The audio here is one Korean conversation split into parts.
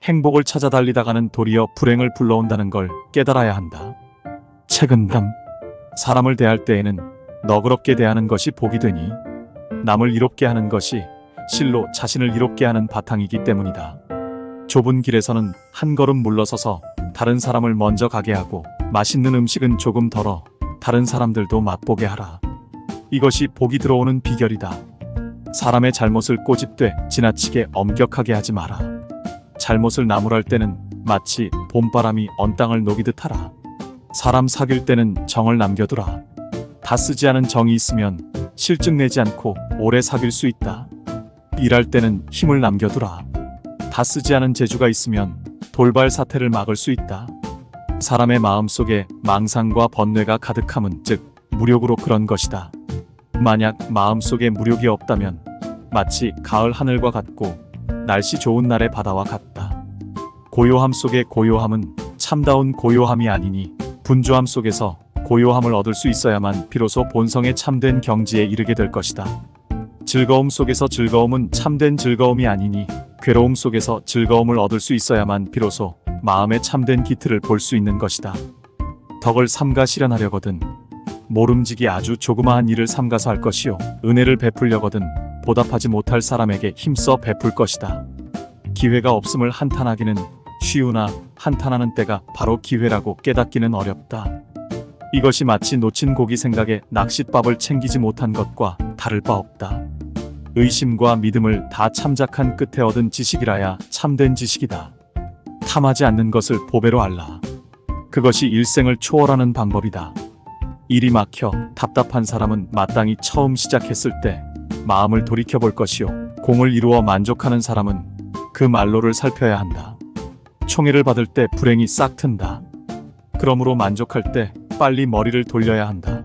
행복을 찾아 달리다가는 도리어 불행을 불러온다는 걸 깨달아야 한다. 책임감. 사람을 대할 때에는 너그럽게 대하는 것이 복이 되니 남을 이롭게 하는 것이 실로 자신을 이롭게 하는 바탕이기 때문이다. 좁은 길에서는 한 걸음 물러서서 다른 사람을 먼저 가게 하고 맛있는 음식은 조금 덜어 다른 사람들도 맛보게 하라. 이것이 복이 들어오는 비결이다. 사람의 잘못을 꼬집되 지나치게 엄격하게 하지 마라. 잘못을 나무랄 때는 마치 봄바람이 언 땅을 녹이듯 하라. 사람 사귈 때는 정을 남겨두라. 다 쓰지 않은 정이 있으면 실증 내지 않고 오래 사귈 수 있다. 일할 때는 힘을 남겨두라. 다 쓰지 않은 재주가 있으면 돌발 사태를 막을 수 있다. 사람의 마음속에 망상과 번뇌가 가득함은 즉 무력으로 그런 것이다. 만약 마음속에 무력이 없다면 마치 가을 하늘과 같고 날씨 좋은 날의 바다와 같다. 고요함 속의 고요함은 참다운 고요함이 아니니 분주함 속에서 고요함을 얻을 수 있어야만 비로소 본성의 참된 경지에 이르게 될 것이다. 즐거움 속에서 즐거움은 참된 즐거움이 아니니 괴로움 속에서 즐거움을 얻을 수 있어야만 비로소 마음의 참된 기틀을 볼 수 있는 것이다. 덕을 삼가 실현하려거든 모름지기 아주 조그마한 일을 삼가서 할 것이요 은혜를 베풀려거든 보답하지 못할 사람에게 힘써 베풀 것이다. 기회가 없음을 한탄하기는 쉬우나 한탄하는 때가 바로 기회라고 깨닫기는 어렵다. 이것이 마치 놓친 고기 생각에 낚싯밥을 챙기지 못한 것과 다를 바 없다. 의심과 믿음을 다 참작한 끝에 얻은 지식이라야 참된 지식이다. 탐하지 않는 것을 보배로 알라. 그것이 일생을 초월하는 방법이다. 일이 막혀 답답한 사람은 마땅히 처음 시작했을 때 마음을 돌이켜볼 것이요 공을 이루어 만족하는 사람은 그 말로를 살펴야 한다. 총애를 받을 때 불행이 싹 튼다. 그러므로 만족할 때 빨리 머리를 돌려야 한다.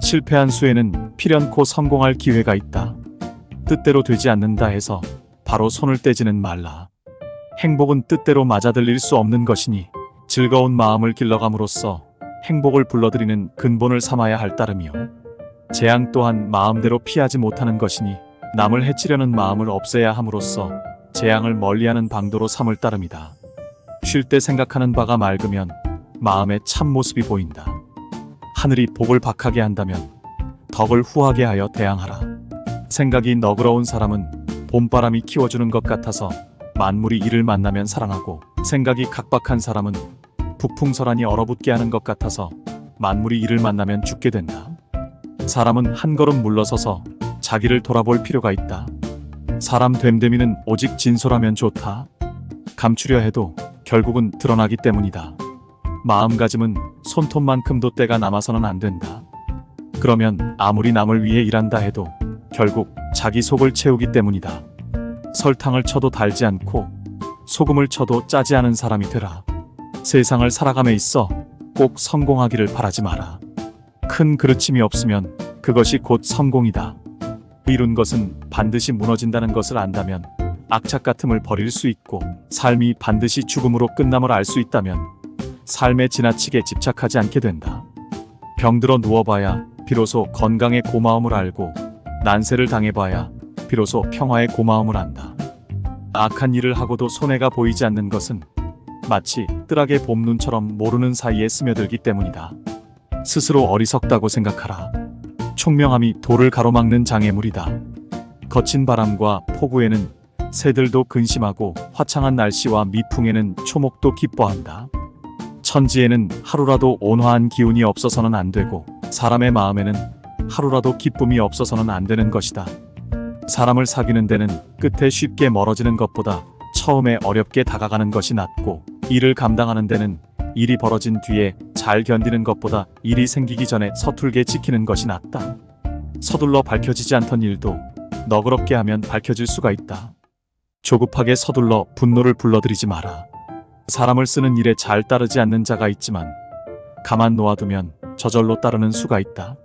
실패한 수에는 필연코 성공할 기회가 있다. 뜻대로 되지 않는다 해서 바로 손을 떼지는 말라. 행복은 뜻대로 맞아들일 수 없는 것이니 즐거운 마음을 길러감으로써 행복을 불러들이는 근본을 삼아야 할 따름이요. 재앙 또한 마음대로 피하지 못하는 것이니 남을 해치려는 마음을 없애야 함으로써 재앙을 멀리하는 방도로 삼을 따름이다. 쉴 때 생각하는 바가 맑으면 마음의 참모습이 보인다. 하늘이 복을 박하게 한다면 덕을 후하게 하여 대항하라. 생각이 너그러운 사람은 봄바람이 키워주는 것 같아서 만물이 이를 만나면 사랑하고 생각이 각박한 사람은 북풍설안이 얼어붙게 하는 것 같아서 만물이 이를 만나면 죽게 된다. 사람은 한 걸음 물러서서 자기를 돌아볼 필요가 있다. 사람 됨됨이는 오직 진솔하면 좋다. 감추려 해도 결국은 드러나기 때문이다. 마음가짐은 손톱만큼도 때가 남아서는 안 된다. 그러면 아무리 남을 위해 일한다 해도 결국 자기 속을 채우기 때문이다. 설탕을 쳐도 달지 않고 소금을 쳐도 짜지 않은 사람이 되라. 세상을 살아감에 있어 꼭 성공하기를 바라지 마라. 큰 그르침이 없으면 그것이 곧 성공이다. 이룬 것은 반드시 무너진다는 것을 안다면 악착 같음을 버릴 수 있고 삶이 반드시 죽음으로 끝남을 알 수 있다면 삶에 지나치게 집착하지 않게 된다. 병들어 누워봐야 비로소 건강의 고마움을 알고 난세를 당해봐야 비로소 평화의 고마움을 안다. 악한 일을 하고도 손해가 보이지 않는 것은 마치 뜰하게 봄눈처럼 모르는 사이에 스며들기 때문이다. 스스로 어리석다고 생각하라. 총명함이 도를 가로막는 장애물이다. 거친 바람과 폭우에는 새들도 근심하고 화창한 날씨와 미풍에는 초목도 기뻐한다. 천지에는 하루라도 온화한 기운이 없어서는 안 되고 사람의 마음에는 하루라도 기쁨이 없어서는 안 되는 것이다. 사람을 사귀는 데는 끝에 쉽게 멀어지는 것보다 처음에 어렵게 다가가는 것이 낫고 일을 감당하는 데는 일이 벌어진 뒤에 잘 견디는 것보다 일이 생기기 전에 서툴게 지키는 것이 낫다. 서둘러 밝혀지지 않던 일도 너그럽게 하면 밝혀질 수가 있다. 조급하게 서둘러 분노를 불러들이지 마라. 사람을 쓰는 일에 잘 따르지 않는 자가 있지만 가만 놓아두면 저절로 따르는 수가 있다.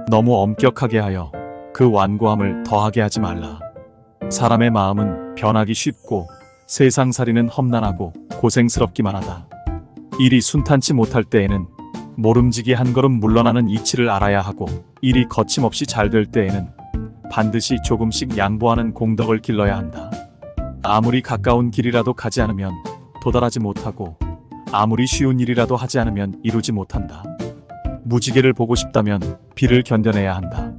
너무 엄격하게 하여 그 완고함을 더하게 하지 말라. 사람의 마음은 변하기 쉽고 세상살이는 험난하고 고생스럽기만 하다. 일이 순탄치 못할 때에는 모름지기 한 걸음 물러나는 이치를 알아야 하고 일이 거침없이 잘 될 때에는 반드시 조금씩 양보하는 공덕을 길러야 한다. 아무리 가까운 길이라도 가지 않으면 도달하지 못하고 아무리 쉬운 일이라도 하지 않으면 이루지 못한다. 무지개를 보고 싶다면 비를 견뎌내야 한다.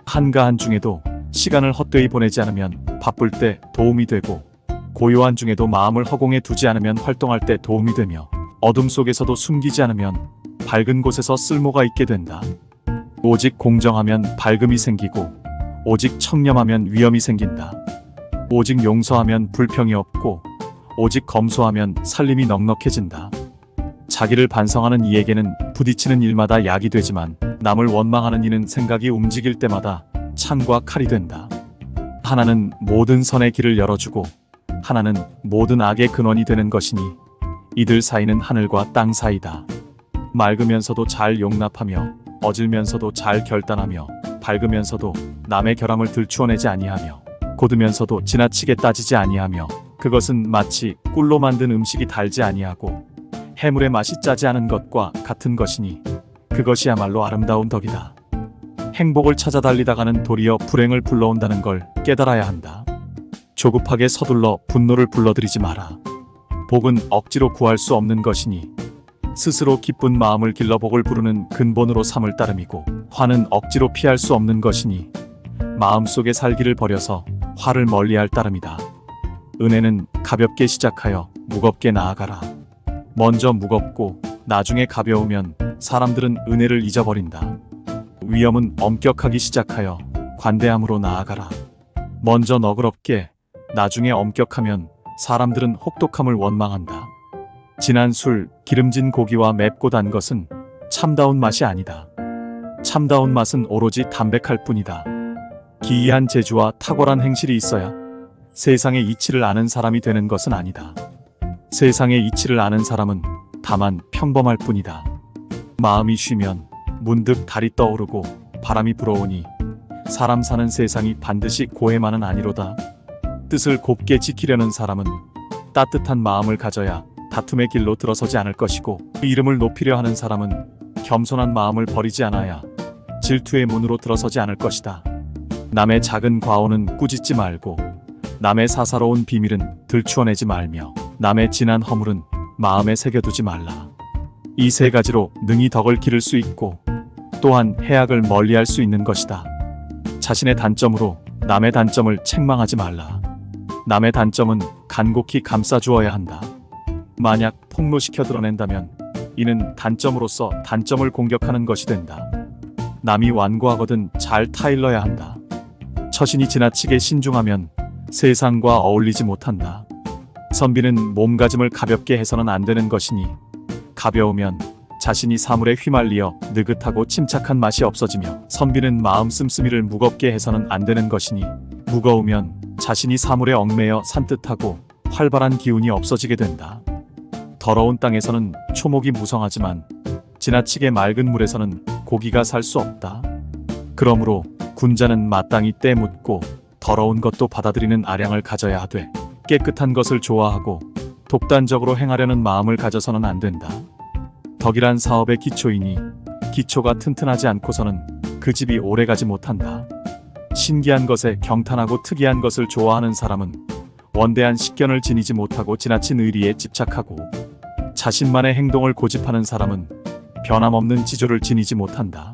한가한 중에도 시간을 헛되이 보내지 않으면 바쁠 때 도움이 되고 고요한 중에도 마음을 허공에 두지 않으면 활동할 때 도움이 되며 어둠 속에서도 숨기지 않으면 밝은 곳에서 쓸모가 있게 된다. 오직 공정하면 밝음이 생기고 오직 청렴하면 위엄이 생긴다. 오직 용서하면 불평이 없고 오직 검소하면 살림이 넉넉해진다. 자기를 반성하는 이에게는 부딪히는 일마다 약이 되지만 남을 원망하는 이는 생각이 움직일 때마다 창과 칼이 된다. 하나는 모든 선의 길을 열어주고 하나는 모든 악의 근원이 되는 것이니 이들 사이는 하늘과 땅 사이다. 맑으면서도 잘 용납하며 어질면서도 잘 결단하며 밝으면서도 남의 결함을 들추어내지 아니하며 고두면서도 지나치게 따지지 아니하며 그것은 마치 꿀로 만든 음식이 달지 아니하고 해물의 맛이 짜지 않은 것과 같은 것이니 그것이야말로 아름다운 덕이다. 행복을 찾아 달리다가는 도리어 불행을 불러온다는 걸 깨달아야 한다. 조급하게 서둘러 분노를 불러들이지 마라. 복은 억지로 구할 수 없는 것이니 스스로 기쁜 마음을 길러 복을 부르는 근본으로 삼을 따름이고 화는 억지로 피할 수 없는 것이니 마음속에 살기를 버려서 화를 멀리할 따름이다. 은혜는 가볍게 시작하여 무겁게 나아가라. 먼저 무겁고 나중에 가벼우면 사람들은 은혜를 잊어버린다. 위엄은 엄격하기 시작하여 관대함으로 나아가라. 먼저 너그럽게 나중에 엄격하면 사람들은 혹독함을 원망한다. 진한 술, 기름진 고기와 맵고 단 것은 참다운 맛이 아니다. 참다운 맛은 오로지 담백할 뿐이다. 기이한 재주와 탁월한 행실이 있어야 세상의 이치를 아는 사람이 되는 것은 아니다. 세상의 이치를 아는 사람은 다만 평범할 뿐이다. 마음이 쉬면 문득 달이 떠오르고 바람이 불어오니 사람 사는 세상이 반드시 고해만은 아니로다. 뜻을 곱게 지키려는 사람은 따뜻한 마음을 가져야 다툼의 길로 들어서지 않을 것이고 이름을 높이려 하는 사람은 겸손한 마음을 버리지 않아야 질투의 문으로 들어서지 않을 것이다. 남의 작은 과오는 꾸짖지 말고 남의 사사로운 비밀은 들추어내지 말며 남의 진한 허물은 마음에 새겨두지 말라. 이 세 가지로 능히 덕을 기를 수 있고 또한 해악을 멀리할 수 있는 것이다. 자신의 단점으로 남의 단점을 책망하지 말라. 남의 단점은 간곡히 감싸주어야 한다. 만약 폭로시켜 드러낸다면 이는 단점으로서 단점을 공격하는 것이 된다. 남이 완고하거든 잘 타일러야 한다. 처신이 지나치게 신중하면 세상과 어울리지 못한다. 선비는 몸가짐을 가볍게 해서는 안 되는 것이니 가벼우면 자신이 사물에 휘말리어 느긋하고 침착한 맛이 없어지며 선비는 마음 씀씀이를 무겁게 해서는 안 되는 것이니 무거우면 자신이 사물에 얽매여 산뜻하고 활발한 기운이 없어지게 된다. 더러운 땅에서는 초목이 무성하지만 지나치게 맑은 물에서는 고기가 살 수 없다. 그러므로 군자는 마땅히 때 묻고 더러운 것도 받아들이는 아량을 가져야 하되 깨끗한 것을 좋아하고 독단적으로 행하려는 마음을 가져서는 안 된다. 덕이란 사업의 기초이니 기초가 튼튼하지 않고서는 그 집이 오래가지 못한다. 신기한 것에 경탄하고 특이한 것을 좋아하는 사람은 원대한 식견을 지니지 못하고 지나친 의리에 집착하고 자신만의 행동을 고집하는 사람은 변함없는 지조를 지니지 못한다.